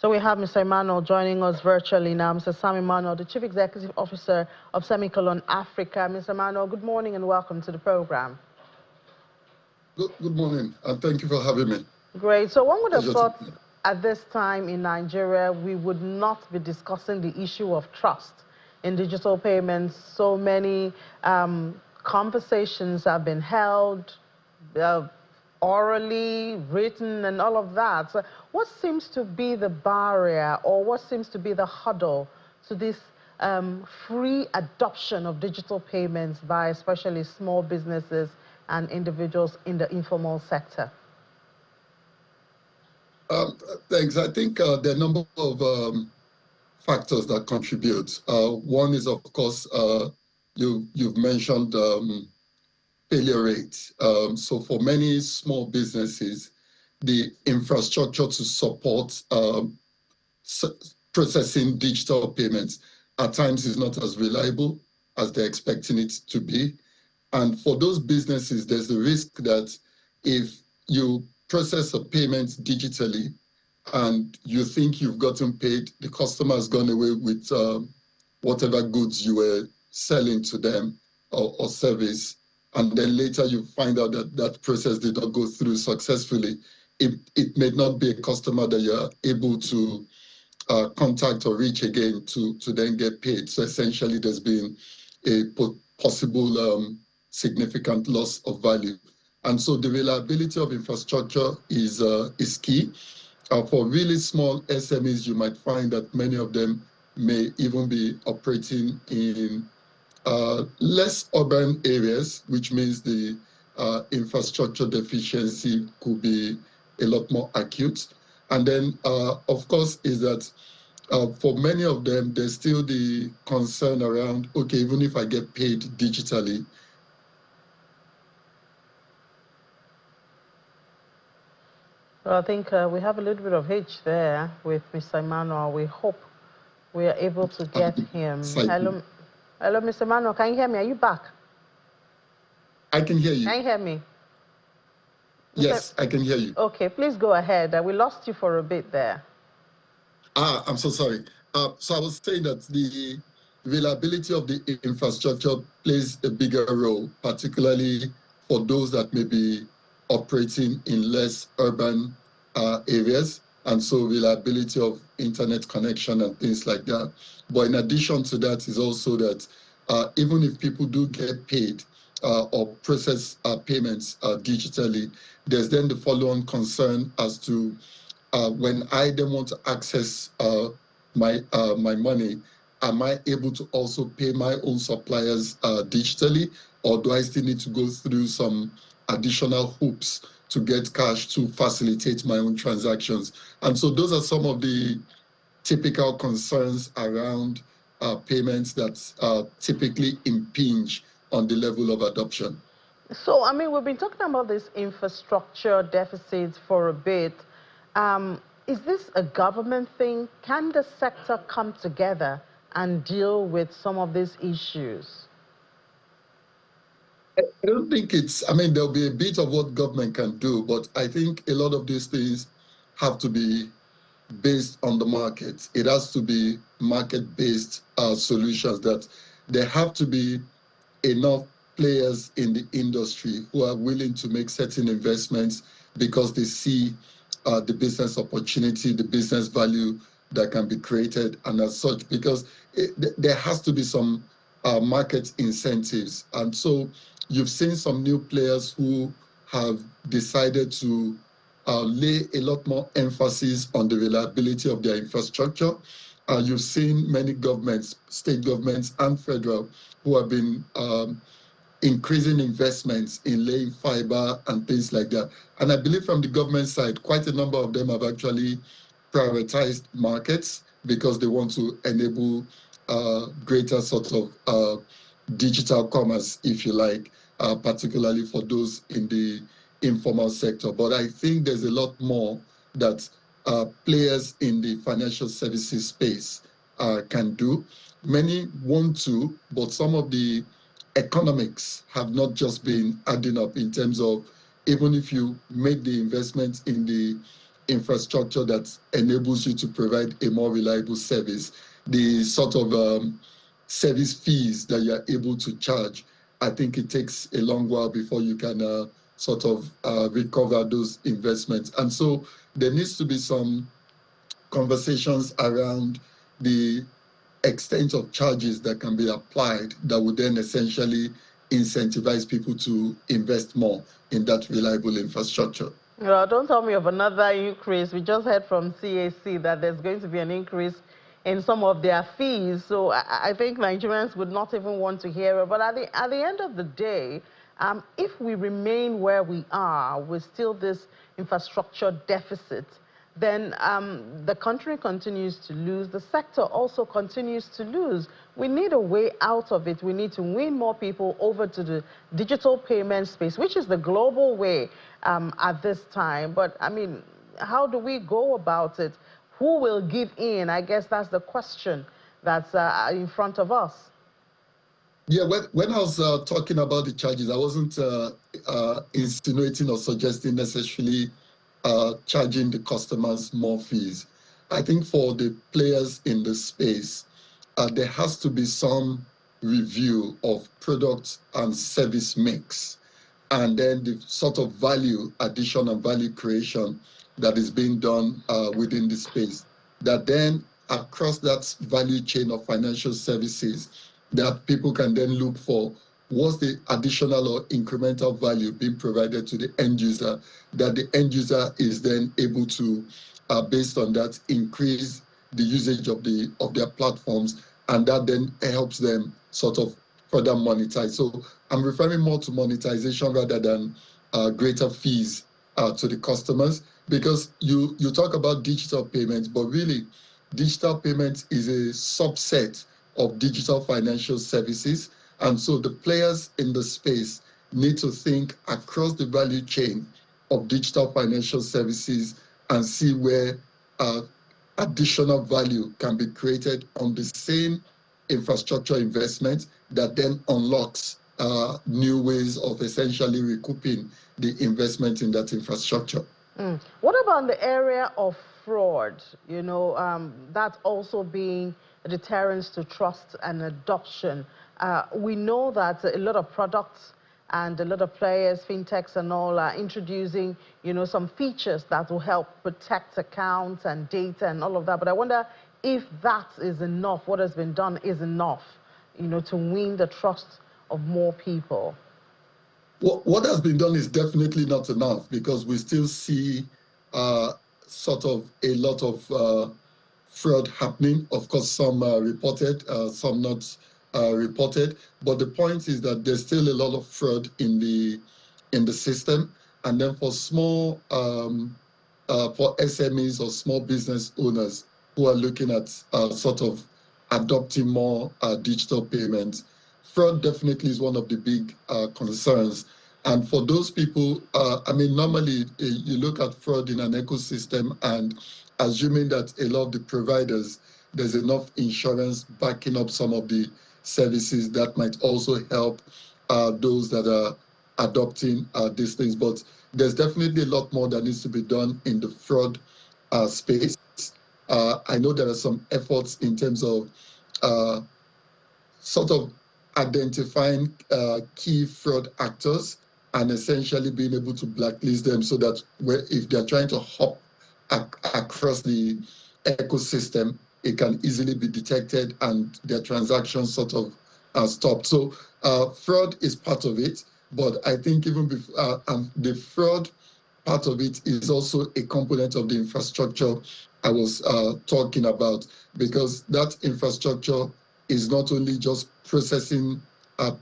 So we have Mr. Emmanuel joining us virtually now. Mr. Sam Emmanuel, the Chief Executive Officer of Semicolon Africa. Mr. Emmanuel, good morning and welcome to the program. Good morning, and thank you for having me. Great. So one would have thought at this time in Nigeria, we would not be discussing the issue of trust in digital payments. So many conversations have been held, orally, written, and all of that. So what seems to be the barrier, or what seems to be the hurdle to this free adoption of digital payments by especially small businesses and individuals in the informal sector? Thanks. I think there are a number of factors that contribute. One is, of course, you've mentioned failure rate. So for many small businesses, the infrastructure to support processing digital payments at times is not as reliable as they're expecting it to be. And for those businesses, there's the risk that if you process a payment digitally and you think you've gotten paid, the customer has gone away with whatever goods you were selling to them or service, and then later you find out that that process did not go through successfully, it may not be a customer that you're able to contact or reach again to then get paid. So essentially there's been a possible significant loss of value. And so the reliability of infrastructure is key. For really small SMEs, you might find that many of them may even be operating in less urban areas, which means the infrastructure deficiency could be a lot more acute. And then, of course, is that for many of them, there's still the concern around, okay, even if I get paid digitally. Well, I think we have a little bit of hitch there with Mr. Emmanuel. We hope we are able to get him. Hello, Mr. Emmanuel, can you hear me? Are you back? I can hear you. Can you hear me? Yes, I can hear you. Okay, please go ahead. We lost you for a bit there. I'm so sorry. So I was saying that the reliability of the infrastructure plays a bigger role, particularly for those that may be operating in less urban areas, and so reliability of internet connection and things like that. But in addition to that is also that even if people do get paid or process payments digitally, there's then the follow-on concern as to when I then want to access my money, am I able to also pay my own suppliers digitally, or do I still need to go through some additional hoops to get cash to facilitate my own transactions? And so those are some of the typical concerns around payments that typically impinge on the level of adoption. So, I mean, we've been talking about this infrastructure deficit for a bit. Is this a government thing? Can the sector come together and deal with some of these issues? I don't think I mean, there'll be a bit of what government can do, but I think a lot of these things have to be based on the market. It has to be market-based solutions, that there have to be enough players in the industry who are willing to make certain investments because they see the business opportunity, the business value that can be created, and as such, because there has to be some market incentives. And so you've seen some new players who have decided to lay a lot more emphasis on the reliability of their infrastructure. You've seen many governments, state governments and federal, who have been increasing investments in laying fiber and things like that. And I believe from the government side, quite a number of them have actually prioritized markets because they want to enable greater sort of digital commerce, if you like, particularly for those in the informal sector. But I think there's a lot more that players in the financial services space can do. Many want to, but some of the economics have not just been adding up in terms of, even if you make the investment in the infrastructure that enables you to provide a more reliable service, the sort of service fees that you're able to charge, I think it takes a long while before you can sort of recover those investments. And so there needs to be some conversations around the extent of charges that can be applied that would then essentially incentivize people to invest more in that reliable infrastructure. Well, don't tell me of another increase. We just heard from CAC that there's going to be an increase in some of their fees. So I think Nigerians would not even want to hear it. But at the end of the day, if we remain where we are with still this infrastructure deficit, then the country continues to lose. The sector also continues to lose. We need a way out of it. We need to win more people over to the digital payment space, which is the global way at this time. But, I mean, how do we go about it? Who will give in? I guess that's the question that's in front of us. Yeah, when I was talking about the charges, I wasn't insinuating or suggesting necessarily charging the customers more fees. I think for the players in the space, there has to be some review of product and service mix, and then the sort of value addition and value creation that is being done within the space. That then across that value chain of financial services, that people can then look for what's the additional or incremental value being provided to the end user, that the end user is then able to, based on that, increase the usage of their platforms, and that then helps them sort of further monetize. So I'm referring more to monetization rather than greater fees to the customers, because you talk about digital payments, but really digital payments is a subset of digital financial services. And so the players in the space need to think across the value chain of digital financial services and see where additional value can be created on the same infrastructure investment that then unlocks new ways of essentially recouping the investment in that infrastructure. What about the area of fraud? You know, that also being a deterrence to trust and adoption. We know that a lot of products and a lot of players, fintechs and all, are introducing, you know, some features that will help protect accounts and data and all of that. But I wonder if that is enough, what has been done is enough, you know, to win the trust of more people. What has been done is definitely not enough, because we still see sort of a lot of fraud happening. Of course, some reported, some not reported. But the point is that there's still a lot of fraud in the system. And then for small, for SMEs or small business owners who are looking at sort of adopting more digital payments, fraud definitely is one of the big concerns. And for those people, I mean, normally you look at fraud in an ecosystem, and assuming that a lot of the providers, there's enough insurance backing up some of the services that might also help those that are adopting these things. But there's definitely a lot more that needs to be done in the fraud space. I know there are some efforts in terms of sort of identifying key fraud actors and essentially being able to blacklist them, so that if they're trying to hop across the ecosystem, it can easily be detected and their transactions sort of stopped. So fraud is part of it, but I think even before, the fraud part of it is also a component of the infrastructure I was talking about, because that infrastructure is not only just processing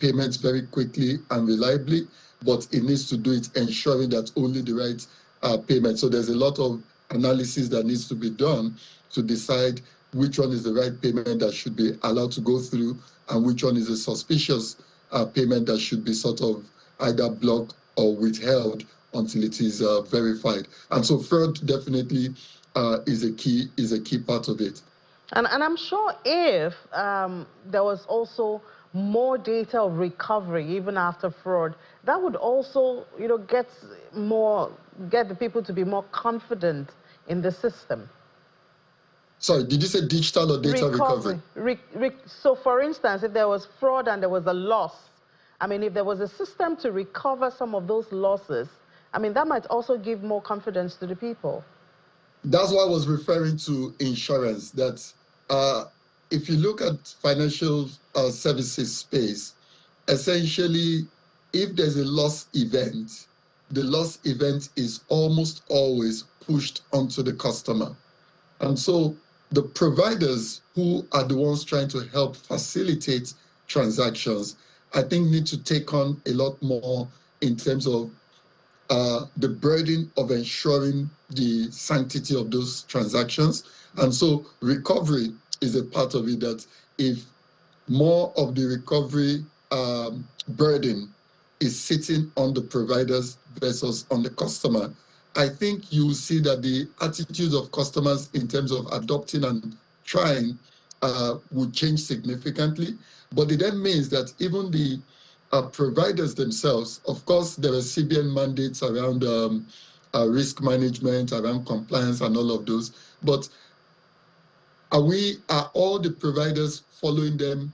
payments very quickly and reliably, but it needs to do it ensuring that only the right payment. So there's a lot of analysis that needs to be done to decide which one is the right payment that should be allowed to go through, and which one is a suspicious payment that should be sort of either blocked or withheld until it is verified. And so fraud definitely is a key part of it. And I'm sure if there was also more data recovery even after fraud, that would also, you know, get the people to be more confident in the system. Sorry, did you say digital or data recovery? So, for instance, if there was fraud and there was a loss, I mean, if there was a system to recover some of those losses, I mean, that might also give more confidence to the people. That's why I was referring to insurance, that if you look at financial services space, essentially, if there's a loss event, the loss event is almost always pushed onto the customer. And so the providers who are the ones trying to help facilitate transactions, I think need to take on a lot more in terms of the burden of ensuring the sanctity of those transactions. And so recovery is a part of it, that if more of the recovery burden is sitting on the providers versus on the customer, I think you will see that the attitudes of customers in terms of adopting and trying would change significantly. But it then means that even the providers themselves, of course, there are CBN mandates around risk management, around compliance and all of those. But are all the providers following them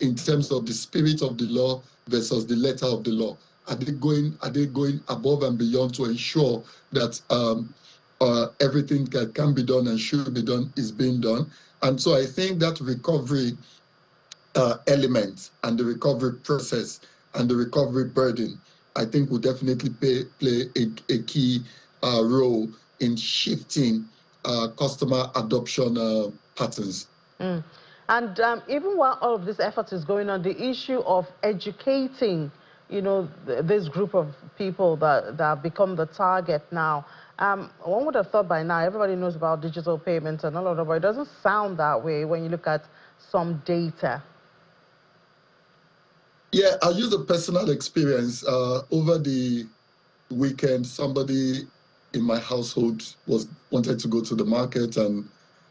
in terms of the spirit of the law versus the letter of the law? Are they going above and beyond to ensure that everything that can be done and should be done is being done? And so I think that recovery element and the recovery process and the recovery burden, I think will definitely play a key role in shifting customer adoption patterns. Mm. And even while all of this effort is going on, the issue of educating, you know, this group of people that have become the target now, one would have thought by now everybody knows about digital payments and all of that, but it doesn't sound that way when you look at some data. Yeah, I'll use a personal experience. Over the weekend, somebody in my household wanted to go to the market, and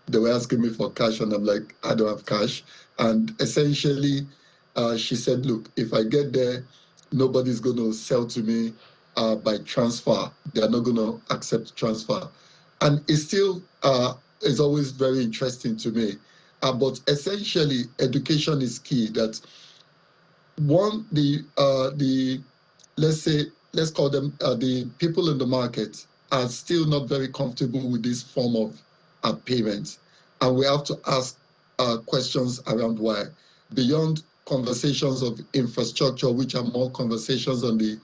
they were asking me for cash, and I'm like, I don't have cash. And essentially, she said, look, if I get there, nobody's going to sell to me by transfer. They're not going to accept transfer. And it still is always very interesting to me. But essentially, education is key. That one, let's call them the people in the market are still not very comfortable with this form of payment, and we have to ask questions around why. Beyond conversations of infrastructure, which are more conversations on the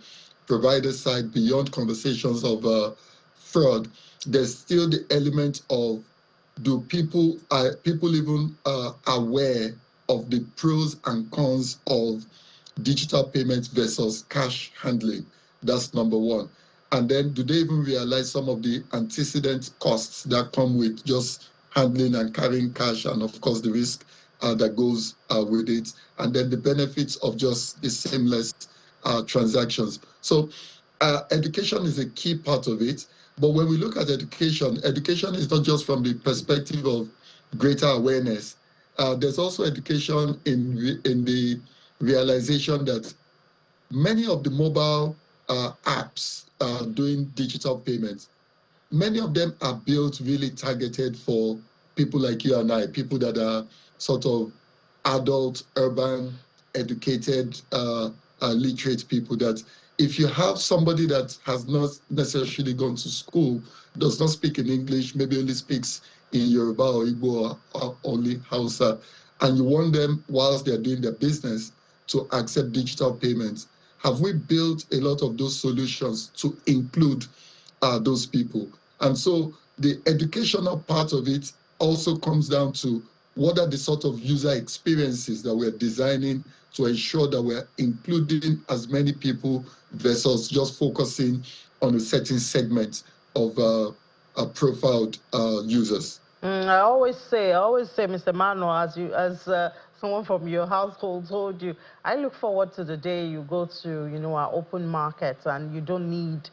provider side, beyond conversations of fraud, there's still the element of, do people even aware of the pros and cons of digital payments versus cash handling? That's number one. And then, do they even realize some of the antecedent costs that come with just handling and carrying cash, and of course the risk that goes with it, and then the benefits of just the seamless transactions? So education is a key part of it. But when we look at education, education is not just from the perspective of greater awareness. There's also education in the realization that many of the mobile apps doing digital payments, many of them are built really targeted for people like you and I, people that are sort of adult, urban, educated, literate people, that if you have somebody that has not necessarily gone to school, does not speak in English, maybe only speaks in Yoruba or Igbo or only Hausa, and you want them, whilst they're doing their business, to accept digital payments, have we built a lot of those solutions to include those people? And so the educational part of it also comes down to, what are the sort of user experiences that we're designing to ensure that we're including as many people versus just focusing on a certain segment of profiled users. I always say, Mr. Manuel, as someone from your household told you, I look forward to the day you go to, you know, our open markets and you don't need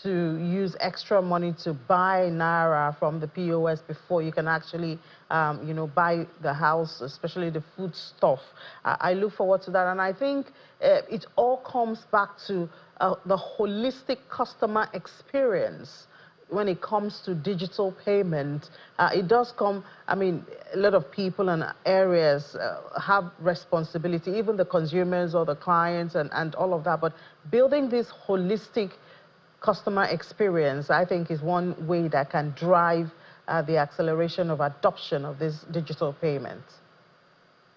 to use extra money to buy Naira from the POS before you can actually, you know, buy the house, especially the food stuff. I look forward to that. And I think it all comes back to the holistic customer experience. when it comes to digital payment, it does come, I mean, a lot of people and areas have responsibility, even the consumers or the clients and all of that. But building this holistic customer experience, I think, is one way that can drive the acceleration of adoption of this digital payment.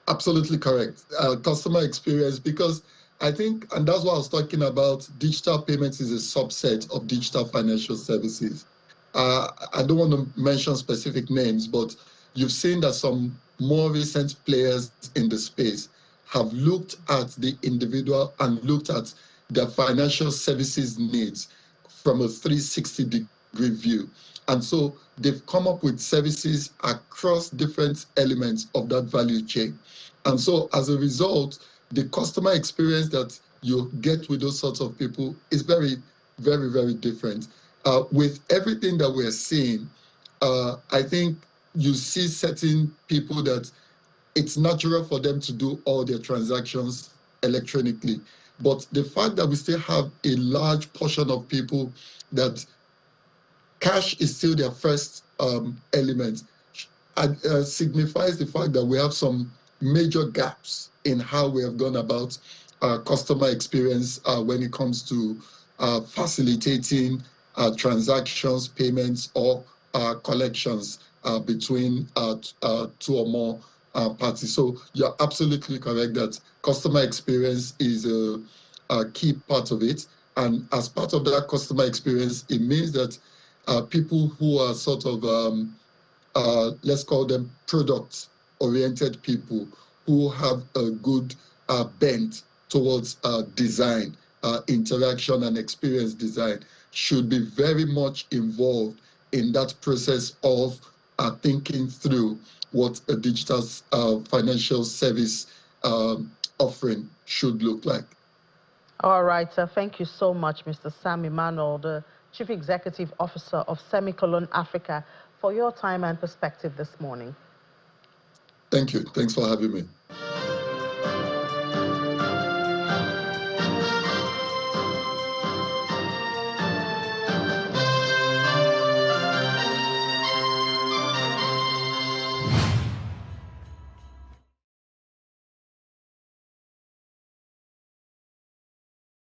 Absolutely correct. Customer experience, because I think, and that's what I was talking about, digital payments is a subset of digital financial services. I don't want to mention specific names, but you've seen that some more recent players in the space have looked at the individual and looked at their financial services needs from a 360-degree view. And so they've come up with services across different elements of that value chain. And so as a result, the customer experience that you get with those sorts of people is very, very, very different. With everything that we're seeing, I think you see certain people that it's natural for them to do all their transactions electronically. But the fact that we still have a large portion of people that cash is still their first element signifies the fact that we have some major gaps in how we have gone about customer experience when it comes to facilitating transactions, payments, or collections between two or more parties. So you're absolutely correct that customer experience is a key part of it. And as part of that customer experience, it means that people who are sort of let's call them product-oriented people who have a good bent towards design, interaction and experience design should be very much involved in that process of thinking through what a digital financial service offering should look like. All right, thank you so much, Mr. Sam Emmanuel, the Chief Executive Officer of Semicolon Africa, for your time and perspective this morning. Thank you. Thanks for having me.